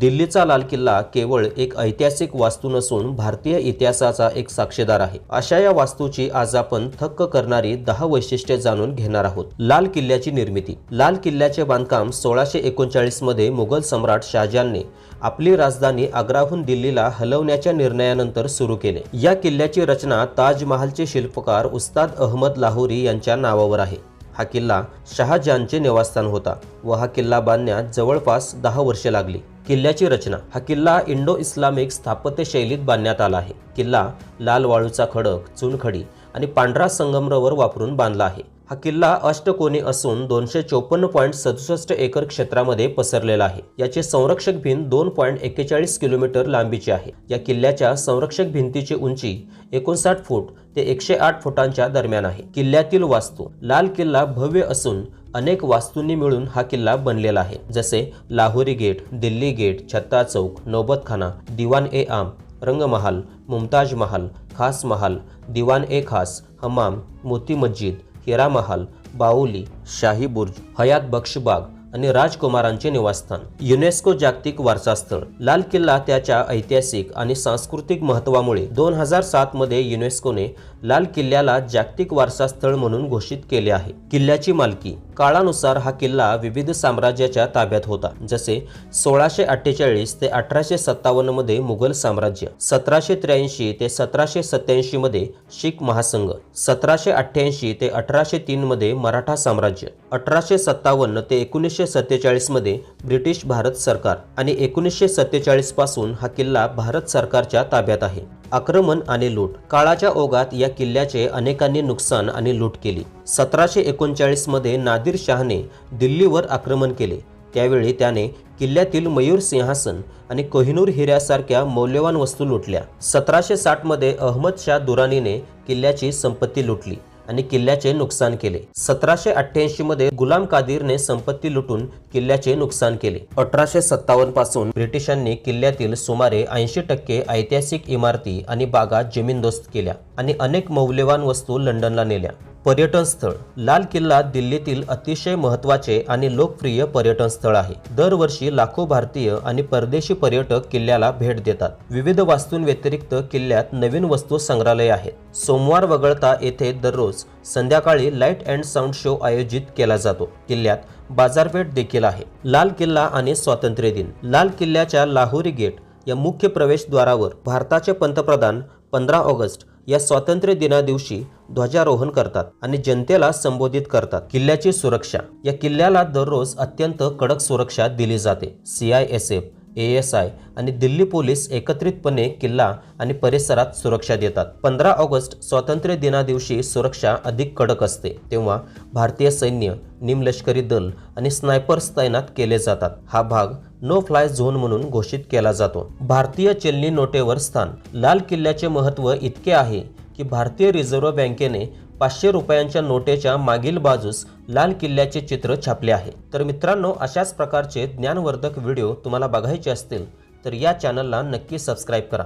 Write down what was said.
दिल्लीचा लाल किल्ला केवळ एक ऐतिहासिक वास्तू नसून भारतीय इतिहासाचा एक साक्षीदार आहे। अशा या वास्तूची आज आपण थक्क करणारी 10 वैशिष्ट्ये जाणून घेणार आहोत। लाल किल्ल्याची निर्मिती। लाल किल्ल्याचे बांधकाम 1639 मध्ये मुघल सम्राट शाहजहानने आपली राजधानी आग्राहून दिल्लीला हलवण्याच्या निर्णयानंतर सुरू केले। या किल्ल्याची रचना ताजमहालचे शिल्पकार उस्ताद अहमद लाहोरी यांच्या नावावर आहे। हा किल्ला शहाजहानचे निवासस्थान होता व हा किल्ला बांधण्यास जवळपास 10 वर्षे लागली। किल्ल्याची रचना। हा किल्ला इंडो इस्लामिक स्थापत्य शैलीत बांधण्यात आला आहे। किल्ला लाल वाळूचा खडक, चुनखडी आणि पांढरा संगमरवर वापरून बांधला आहे। हा किल्ला अष्टकोनी असून 254.67 एकर क्षेत्रामध्ये पसरलेला आहे। याची संरक्षक भिंत 2.41 किलोमीटर लांबीची आहे। या किल्ल्याच्या संरक्षक भिंतीची उंची 59 फूट ते 108 फुटांच्या दरम्यान आहे। किल्ल्यातील वास्तू। लाल किल्ला भव्य असून अनेक वास्तूंनी मिळून हा किल्ला बनलेला आहे, जसे लाहोरी गेट, दिल्ली गेट, छत्ता चौक, नौबतखाना, दिवान ए आम, रंगमहाल, मुमताज महाल, खास महाल, दिवान ए खास, हमाम, मोती मस्जिद, हिरा महाल, बाउली, शाही बुर्ज, हयात बख्श बाग आणि राजकुमारांचे निवासस्थान। युनेस्को जागतिक वारसा स्थळ। लाल किल्ला त्याच्या ऐतिहासिक आणि सांस्कृतिक महत्त्वामुळे 2007 मध्ये युनेस्कोने लाल किल्ल्याला जागतिक वारसा स्थळ म्हणून घोषित केले आहे। किल्ल्याची मालकी। काळानुसार हा किल्ला विविध साम्राज्याच्या ताब्यात होता, जसे 1648 ते 1857 मध्ये मुघल साम्राज्य, 1783 ते 1787 मध्ये शीख महासंघ, 1788 ते 1803 मध्ये मराठा साम्राज्य, 1857 ते 1947 मध्ये ब्रिटिश भारत सरकार आणि 1947 पासून हा किल्ला भारत सरकारच्या ताब्यात आहे। आक्रमण आणि लूट। काळाच्या ओघात या किल्ल्याचे अनेकांनी नुकसान आणि लूट केली। 1739 मध्ये नादिर शाहने दिल्लीवर आक्रमण केले। त्यावेळी त्याने किल्ल्यातील मयूर सिंहासन आणि कोहिनूर हिऱ्यासारख्या मौल्यवान वस्तू लुटल्या। 1760 मध्ये अहमद शाह दुरानीने किल्ल्याची संपत्ती लुटली आणि किल्ल्याचे नुकसान केले। 1788 मध्ये गुलाम कादिरने संपत्ती लुटून किल्ल्याचे नुकसान केले। 1857 पासून ब्रिटिशांनी किल्ल्यातील सुमारे 80% ऐतिहासिक इमारती आणि बागा जमीनदोस्त केल्या आणि अनेक मौल्यवान वस्तू लंडनला नेल्या। पर्यटन स्थळ। लाल किल्ला दिल्लीतील अतिशय महत्त्वाचे आणि लोकप्रिय पर्यटन स्थळ आहे। दरवर्षी लाखो भारतीय आणि परदेशी पर्यटक किल्ल्याला भेट देतात। विविध वास्तूंव्यतिरिक्त किल्ल्यात नवीन वस्तू संग्रहालय आहेत। सोमवार वगळता येथे दररोज संध्याकाळी लाईट अँड साऊंड शो आयोजित केला जातो। किल्ल्यात बाजारपेठ देखील आहे। लाल किल्ला आणि स्वातंत्र्य दिन। लाल किल्ल्याच्या लाहोरी गेट या मुख्य प्रवेशद्वारावर भारताचे पंतप्रधान 15 ऑगस्ट या स्वातंत्र्य दिना दिवशी ध्वजारोहण करतात आणि जनतेला संबोधित करतात। किल्ल्याची सुरक्षा। या किल्ल्याला दररोज अत्यंत कडक सुरक्षा दिली जाते। CISF, ASI आणि दिल्ली पोलीस एकत्रितपणे किल्ला आणि परिसरात सुरक्षा देतात। 15 ऑगस्ट स्वातंत्र्य दिना दिवशी सुरक्षा अधिक कडक असते, तेव्हा भारतीय सैन्य, निमलष्करी दल आणि स्नायपर्स तैनात केले जातात। हा भाग नो फ्लाय झोन म्हणून घोषित केला जातो। भारतीय चलनी नोटेवर स्थान। लाल किल्ल्याचे महत्त्व इतके आहे की भारतीय रिझर्व्ह बँकेने 500 रुपयांच्या नोटेच्या मागील बाजूस लाल किल्ल्याचे चित्र छापले आहे। तर मित्रांनो, अशाच प्रकारचे ज्ञानवर्धक व्हिडिओ तुम्हाला बघायचे असतील तर या चॅनलला नक्की सबस्क्राईब करा।